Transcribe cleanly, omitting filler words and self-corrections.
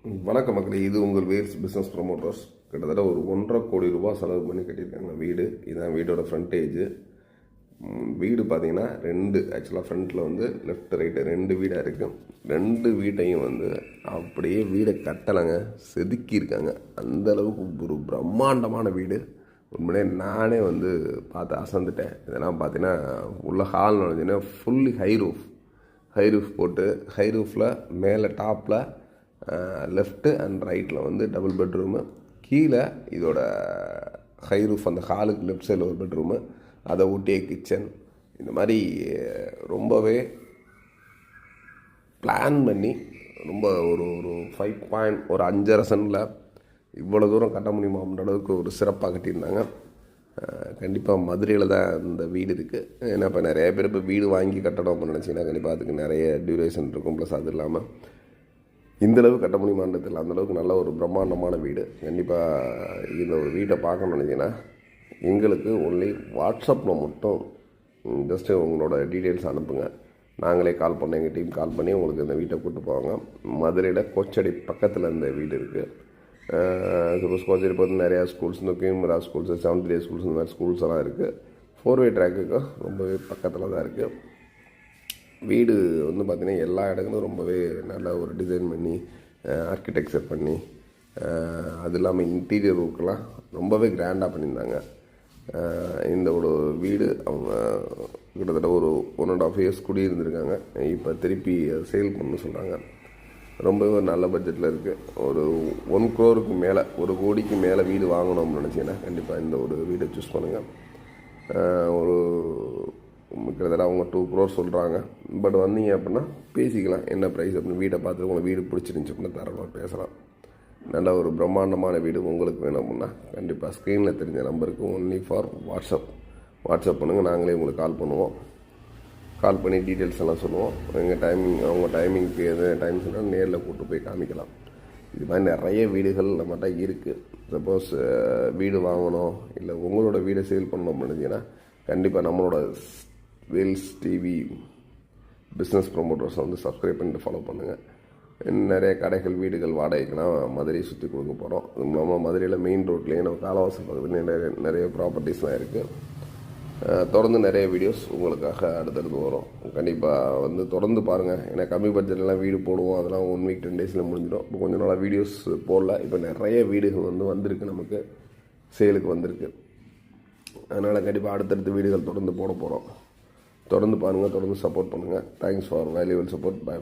வணக்கம் மக்களே, இது உங்கள் வேல்ஸ் பிஸ்னஸ் ப்ரொமோட்டர்ஸ். கிட்டத்தட்ட ஒரு 1.5 கோடி ரூபாய் செலவு பண்ணி கட்டியிருக்காங்க வீடு. இதுதான் வீடோட ஃப்ரண்டேஜ். வீடு பார்த்தீங்கன்னா ஆக்சுவலாக ஃப்ரண்ட்டில் வந்து லெஃப்ட் ரைட்டு 2 வீடாக இருக்குது. 2 வீட்டையும் வந்து அப்படியே வீடை கட்டலைங்க, செதுக்கியிருக்காங்க. அந்தளவுக்கு ஒரு பிரம்மாண்டமான வீடு. உண்மையிலே நானே வந்து பார்த்து அசந்துட்டேன். இதெல்லாம் பார்த்தீங்கன்னா உள்ள ஹால் நுழைஞ்சின்னா ஃபுல்லி ஹை ரூஃப் போட்டு, ஹை ரூஃபில் மேலே டாப்பில் லெஃப்ட்டு அண்ட் ரைட்டில் வந்து டபுள் பெட்ரூமு, கீழே இதோட ஹை ரூஃப் அந்த ஹாலுக்கு லெஃப்ட் சைடில் ஒரு பெட்ரூமு, அதை ஊட்டிய கிச்சன். இந்த மாதிரி ரொம்பவே பிளான் பண்ணி ரொம்ப ஒரு 5.5 சென்டில் இவ்வளோ தூரம் கட்ட முடியுமான்ற அளவுக்கு ஒரு சிறப்பாக கட்டியிருந்தாங்க. கண்டிப்பாக மதுரையில் தான் இந்த வீடு இருக்குது. ஏன்னா இப்போ நிறைய பேர் இப்போ வீடு வாங்கி கட்டணும் அப்படின்னு நினச்சிங்கன்னா கண்டிப்பாக அதுக்கு நிறைய டியூரேஷன் இருக்கும். ப்ளஸ் அது இல்லாமல் இந்தளவு கட்ட முடியுமான்றதில் அந்தளவுக்கு நல்ல ஒரு பிரம்மாண்டமான வீடு. கண்டிப்பாக இந்த ஒரு வீட்டை பார்க்கணும்னு நினச்சிங்கன்னா எங்களுக்கு ஒன்லி வாட்ஸ்அப்பில் மட்டும் ஜஸ்ட்டு உங்களோட டீட்டெயில்ஸ் அனுப்புங்க. நாங்களே கால் பண்ணோம், எங்கள் டீம் கால் பண்ணி உங்களுக்கு இந்த வீட்டை கூப்பிட்டு போவாங்க. மதுரையில் கோச்சடி பக்கத்தில் இந்த வீடு இருக்குது. சப்போஸ் கோச்சடி பார்த்து நிறையா ஸ்கூல்ஸ், இந்த கியூமரா ஸ்கூல்ஸு, 7th டே ஸ்கூல்ஸ், இந்த மாதிரி ஸ்கூல்ஸ் எல்லாம் இருக்குது. 4-வே ட்ராக்குக்கு ரொம்பவே பக்கத்தில் தான் இருக்குது. வீடு வந்து பார்த்திங்கன்னா எல்லா இடங்களும் ரொம்பவே நல்ல ஒரு டிசைன் பண்ணி, ஆர்கிடெக்சர் பண்ணி, அது இல்லாமல் இன்டீரியர் ஒர்க்கெலாம் ரொம்பவே கிராண்டாக பண்ணியிருந்தாங்க. இந்த ஒரு வீடு அவங்க கிட்டத்தட்ட ஒரு 1.5 இயர்ஸ் குடியிருந்திருக்காங்க. இப்போ திருப்பி சேல் பண்ண சொல்கிறாங்க. ரொம்பவே ஒரு நல்ல பட்ஜெட்டில் இருக்குது. ஒரு 1 crore மேலே, 1 கோடிக்கு மேலே வீடு வாங்கணும்னு நினச்சிங்கன்னா கண்டிப்பாக இந்த ஒரு வீடை சூஸ் பண்ணுங்கள். ஒரு கிட்டத்தட்ட அவங்க 2 crore சொல்கிறாங்க. பட் வந்தீங்க அப்படின்னா பேசிக்கலாம், என்ன ப்ரைஸ் அப்படின்னு. வீட்டை பார்த்து உங்களுக்கு வீடு பிடிச்சிருந்துச்சி அப்படின்னா தாராளமாக பேசலாம். நல்ல ஒரு பிரம்மாண்டமான வீடு உங்களுக்கு வேணும் அப்படின்னா கண்டிப்பாக ஸ்க்ரீனில் தெரிஞ்ச நம்பருக்கு ஒன்லி ஃபார் வாட்ஸ்அப் பண்ணுங்கள். நாங்களே உங்களுக்கு கால் பண்ணுவோம். கால் பண்ணி டீட்டெயில்ஸ் எல்லாம் சொல்லுவோம். எங்கள் அவங்க டைமிங்க்கு எது டைம் சொன்னால் நேரில் கூப்பிட்டு போய் காமிக்கலாம். இது மாதிரி நிறைய வீடுகள் நம்மகிட்ட இருக்குது. சப்போஸ் வீடு வாங்கணும் இல்லை உங்களோட வீடை சேல் பண்ணணும் அப்படின்னா கண்டிப்பாக நம்மளோட வேல்ஸ் டிவி பிஸ்னஸ் ப்ரொமோட்டர்ஸ் வந்து சப்ஸ்கிரைப் பண்ணிட்டு ஃபாலோ பண்ணுங்கள். நிறைய கடைகள், வீடுகள் வாடகைக்கெலாம் மதுரையை சுற்றி கொடுக்க போகிறோம். அது இல்லாமல் மதுரையில் மெயின் ரோட்லேயே நம்ம காலவாசல் பக்கத்துலேயே நிறைய ப்ராப்பர்ட்டிஸ்லாம் இருக்குது. தொடர்ந்து நிறைய வீடியோஸ் உங்களுக்காக அடுத்தடுத்து வரும். கண்டிப்பாக வந்து தொடர்ந்து பாருங்கள். ஏன்னா கம்மி பட்ஜெட்லாம் வீடு போடுவோம், அதெல்லாம் 1 week 10 days முடிஞ்சிடும். இப்போ கொஞ்சம் நாளாக வீடியோஸ் போடல. இப்போ நிறைய வீடுகள் வந்து வந்திருக்கு, நமக்கு சேலுக்கு வந்திருக்கு. அதனால் கண்டிப்பாக அடுத்தடுத்த வீடுகள் தொடர்ந்து போட போகிறோம். தொடர்ந்து பாருங்கள், தொடர்ந்து சப்போர்ட் பண்ணுங்கள். Thanks for valuable support. By.